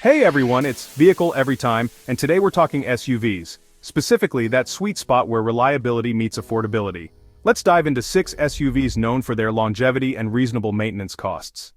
Hey everyone, it's Vehicle Every Time, and today we're talking SUVs. Specifically, that sweet spot where reliability meets affordability. Let's dive into 6 SUVs known for their longevity and reasonable maintenance costs.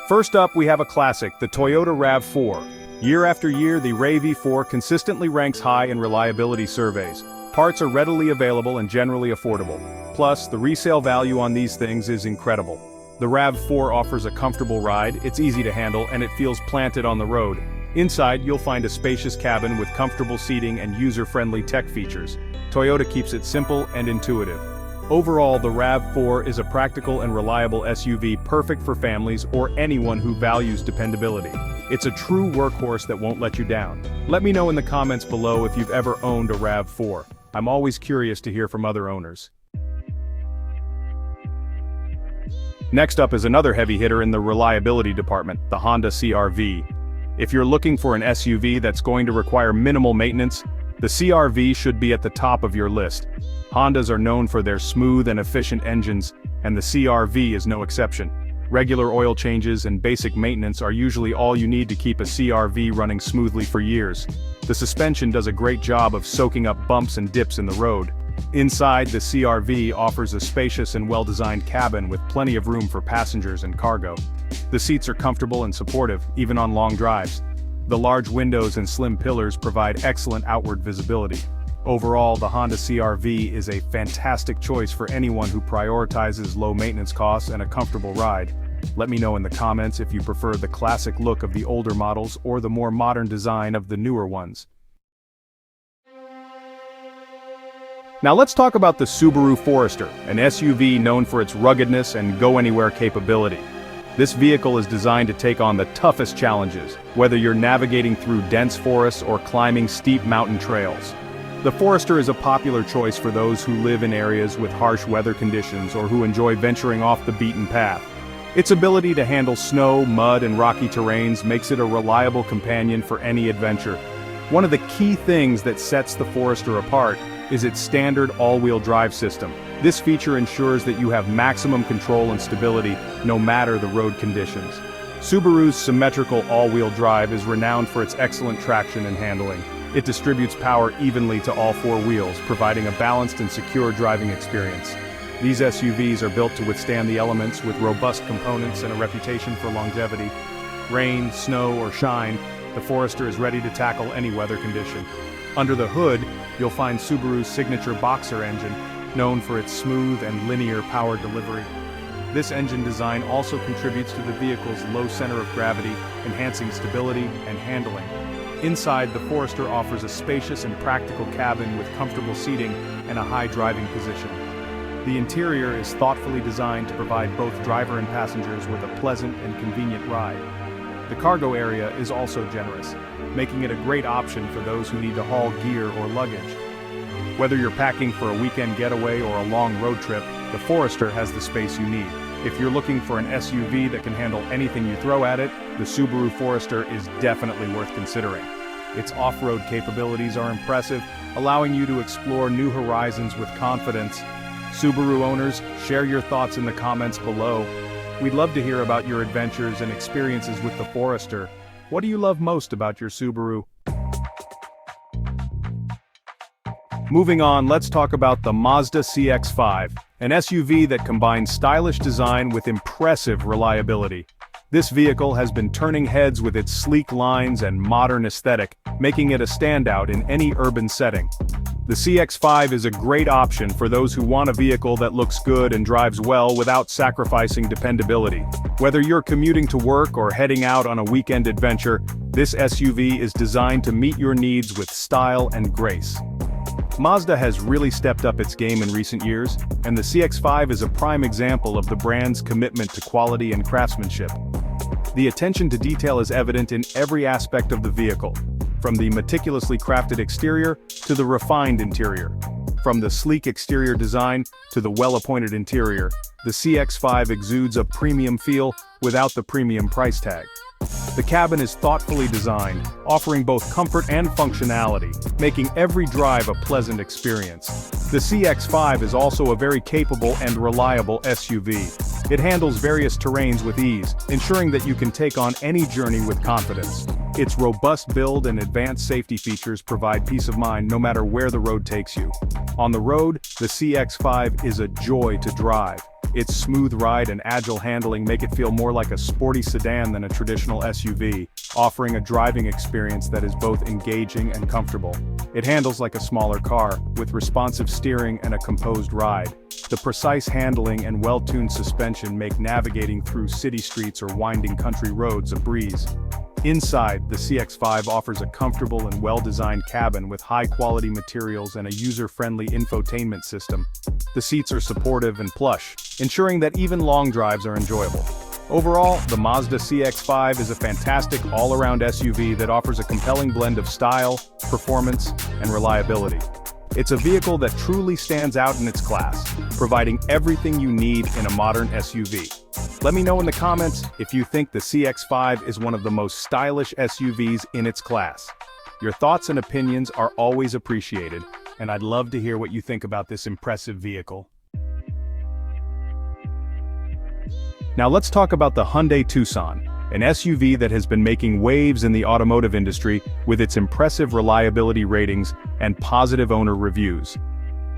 First up, we have a classic, the Toyota RAV4. Year after year, the RAV4 consistently ranks high in reliability surveys. Parts are readily available and generally affordable. Plus, the resale value on these things is incredible. The RAV4 offers a comfortable ride, it's easy to handle, and it feels planted on the road. Inside, you'll find a spacious cabin with comfortable seating and user-friendly tech features. Toyota keeps it simple and intuitive. Overall, the RAV4 is a practical and reliable SUV perfect for families or anyone who values dependability. It's a true workhorse that won't let you down. Let me know in the comments below if you've ever owned a RAV4. I'm always curious to hear from other owners. Next up is another heavy hitter in the reliability department, the Honda CR-V. If you're looking for an SUV that's going to require minimal maintenance, the CR-V should be at the top of your list. Hondas are known for their smooth and efficient engines, and the CR-V is no exception. Regular oil changes and basic maintenance are usually all you need to keep a CR-V running smoothly for years. The suspension does a great job of soaking up bumps and dips in the road. Inside, the CR-V offers a spacious and well-designed cabin with plenty of room for passengers and cargo. The seats are comfortable and supportive, even on long drives. The large windows and slim pillars provide excellent outward visibility. Overall, the Honda CR-V is a fantastic choice for anyone who prioritizes low maintenance costs and a comfortable ride. Let me know in the comments if you prefer the classic look of the older models or the more modern design of the newer ones. Now let's talk about the Subaru Forester, an SUV known for its ruggedness and go-anywhere capability. This vehicle is designed to take on the toughest challenges, whether you're navigating through dense forests or climbing steep mountain trails. The Forester is a popular choice for those who live in areas with harsh weather conditions or who enjoy venturing off the beaten path. Its ability to handle snow, mud, and rocky terrains makes it a reliable companion for any adventure. One of the key things that sets the Forester apart is its standard all-wheel drive system. This feature ensures that you have maximum control and stability, no matter the road conditions. Subaru's symmetrical all-wheel drive is renowned for its excellent traction and handling. It distributes power evenly to all 4 wheels, providing a balanced and secure driving experience. These SUVs are built to withstand the elements with robust components and a reputation for longevity. Rain, snow, or shine, the Forester is ready to tackle any weather condition. Under the hood, you'll find Subaru's signature Boxer engine, known for its smooth and linear power delivery. This engine design also contributes to the vehicle's low center of gravity, enhancing stability and handling. Inside, the Forester offers a spacious and practical cabin with comfortable seating and a high driving position. The interior is thoughtfully designed to provide both driver and passengers with a pleasant and convenient ride. The cargo area is also generous, making it a great option for those who need to haul gear or luggage. Whether you're packing for a weekend getaway or a long road trip, the Forester has the space you need. If you're looking for an SUV that can handle anything you throw at it, the Subaru Forester is definitely worth considering. Its off-road capabilities are impressive, allowing you to explore new horizons with confidence. Subaru owners, share your thoughts in the comments below. We'd love to hear about your adventures and experiences with the Forester. What do you love most about your Subaru? Moving on, let's talk about the Mazda CX-5, an SUV that combines stylish design with impressive reliability. This vehicle has been turning heads with its sleek lines and modern aesthetic, making it a standout in any urban setting. The CX-5 is a great option for those who want a vehicle that looks good and drives well without sacrificing dependability. Whether you're commuting to work or heading out on a weekend adventure, this SUV is designed to meet your needs with style and grace. Mazda has really stepped up its game in recent years, and the CX-5 is a prime example of the brand's commitment to quality and craftsmanship. The attention to detail is evident in every aspect of the vehicle, from the meticulously crafted exterior to the refined interior. From the sleek exterior design to the well-appointed interior, the CX-5 exudes a premium feel without the premium price tag. The cabin is thoughtfully designed, offering both comfort and functionality, making every drive a pleasant experience. The CX-5 is also a very capable and reliable SUV. It handles various terrains with ease, ensuring that you can take on any journey with confidence. Its robust build and advanced safety features provide peace of mind no matter where the road takes you. On the road, the CX-5 is a joy to drive. Its smooth ride and agile handling make it feel more like a sporty sedan than a traditional SUV, offering a driving experience that is both engaging and comfortable. It handles like a smaller car, with responsive steering and a composed ride. The precise handling and well-tuned suspension make navigating through city streets or winding country roads a breeze. Inside, the CX-5 offers a comfortable and well-designed cabin with high-quality materials and a user-friendly infotainment system. The seats are supportive and plush, ensuring that even long drives are enjoyable. Overall, the Mazda CX-5 is a fantastic all-around SUV that offers a compelling blend of style, performance, and reliability. It's a vehicle that truly stands out in its class, providing everything you need in a modern SUV. Let me know in the comments if you think the CX-5 is one of the most stylish SUVs in its class. Your thoughts and opinions are always appreciated, and I'd love to hear what you think about this impressive vehicle. Now let's talk about the Hyundai Tucson, an SUV that has been making waves in the automotive industry with its impressive reliability ratings and positive owner reviews.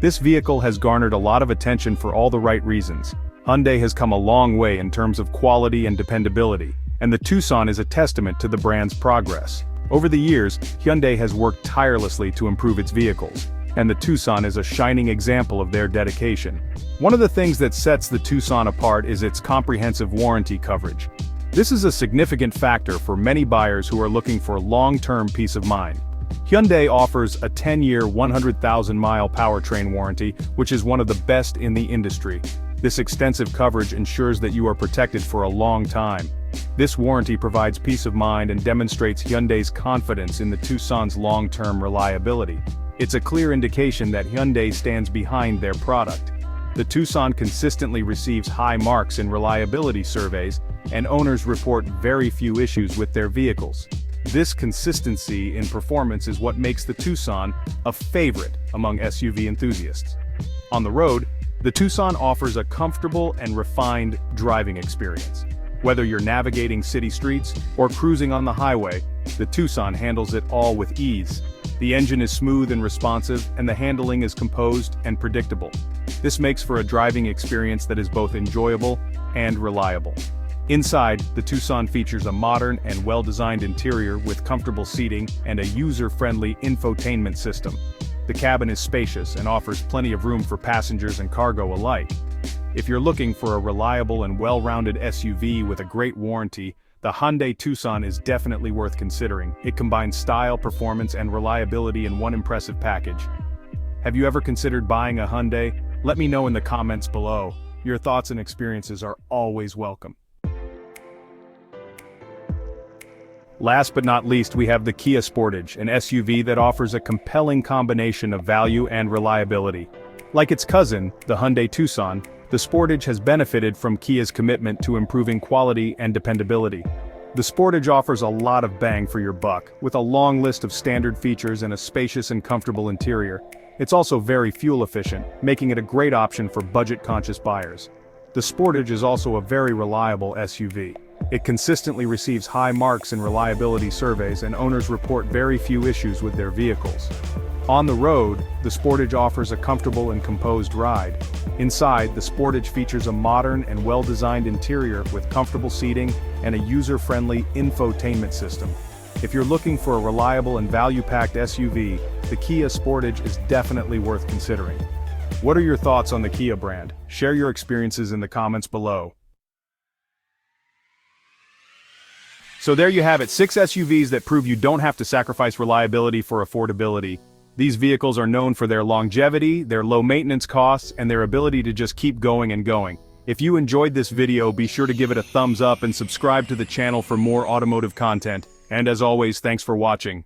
This vehicle has garnered a lot of attention for all the right reasons. Hyundai has come a long way in terms of quality and dependability, and the Tucson is a testament to the brand's progress. Over the years, Hyundai has worked tirelessly to improve its vehicles, and the Tucson is a shining example of their dedication. One of the things that sets the Tucson apart is its comprehensive warranty coverage. This is a significant factor for many buyers who are looking for long-term peace of mind. Hyundai offers a 10-year, 100,000-mile powertrain warranty, which is one of the best in the industry. This extensive coverage ensures that you are protected for a long time. This warranty provides peace of mind and demonstrates Hyundai's confidence in the Tucson's long-term reliability. It's a clear indication that Hyundai stands behind their product. The Tucson consistently receives high marks in reliability surveys, and owners report very few issues with their vehicles. This consistency in performance is what makes the Tucson a favorite among SUV enthusiasts. On the road, the Tucson offers a comfortable and refined driving experience. Whether you're navigating city streets or cruising on the highway, the Tucson handles it all with ease. The engine is smooth and responsive, and the handling is composed and predictable. This makes for a driving experience that is both enjoyable and reliable. Inside, the Tucson features a modern and well-designed interior with comfortable seating and a user-friendly infotainment system. The cabin is spacious and offers plenty of room for passengers and cargo alike. If you're looking for a reliable and well-rounded SUV with a great warranty, the Hyundai Tucson is definitely worth considering. It combines style, performance, and reliability in one impressive package. Have you ever considered buying a Hyundai? Let me know in the comments below. Your thoughts and experiences are always welcome. Last but not least, we have the Kia Sportage, an SUV that offers a compelling combination of value and reliability. Like its cousin, the Hyundai Tucson, the Sportage has benefited from Kia's commitment to improving quality and dependability. The Sportage offers a lot of bang for your buck, with a long list of standard features and a spacious and comfortable interior. It's also very fuel efficient, making it a great option for budget-conscious buyers. The Sportage is also a very reliable SUV. It consistently receives high marks in reliability surveys, and owners report very few issues with their vehicles. On the road, the Sportage offers a comfortable and composed ride. Inside, the Sportage features a modern and well-designed interior with comfortable seating and a user-friendly infotainment system. If you're looking for a reliable and value-packed SUV, the Kia Sportage is definitely worth considering. What are your thoughts on the Kia brand? Share your experiences in the comments below. So there you have it, 6 SUVs that prove you don't have to sacrifice reliability for affordability. These vehicles are known for their longevity, their low maintenance costs, and their ability to just keep going and going. If you enjoyed this video, be sure to give it a thumbs up and subscribe to the channel for more automotive content. And as always, thanks for watching.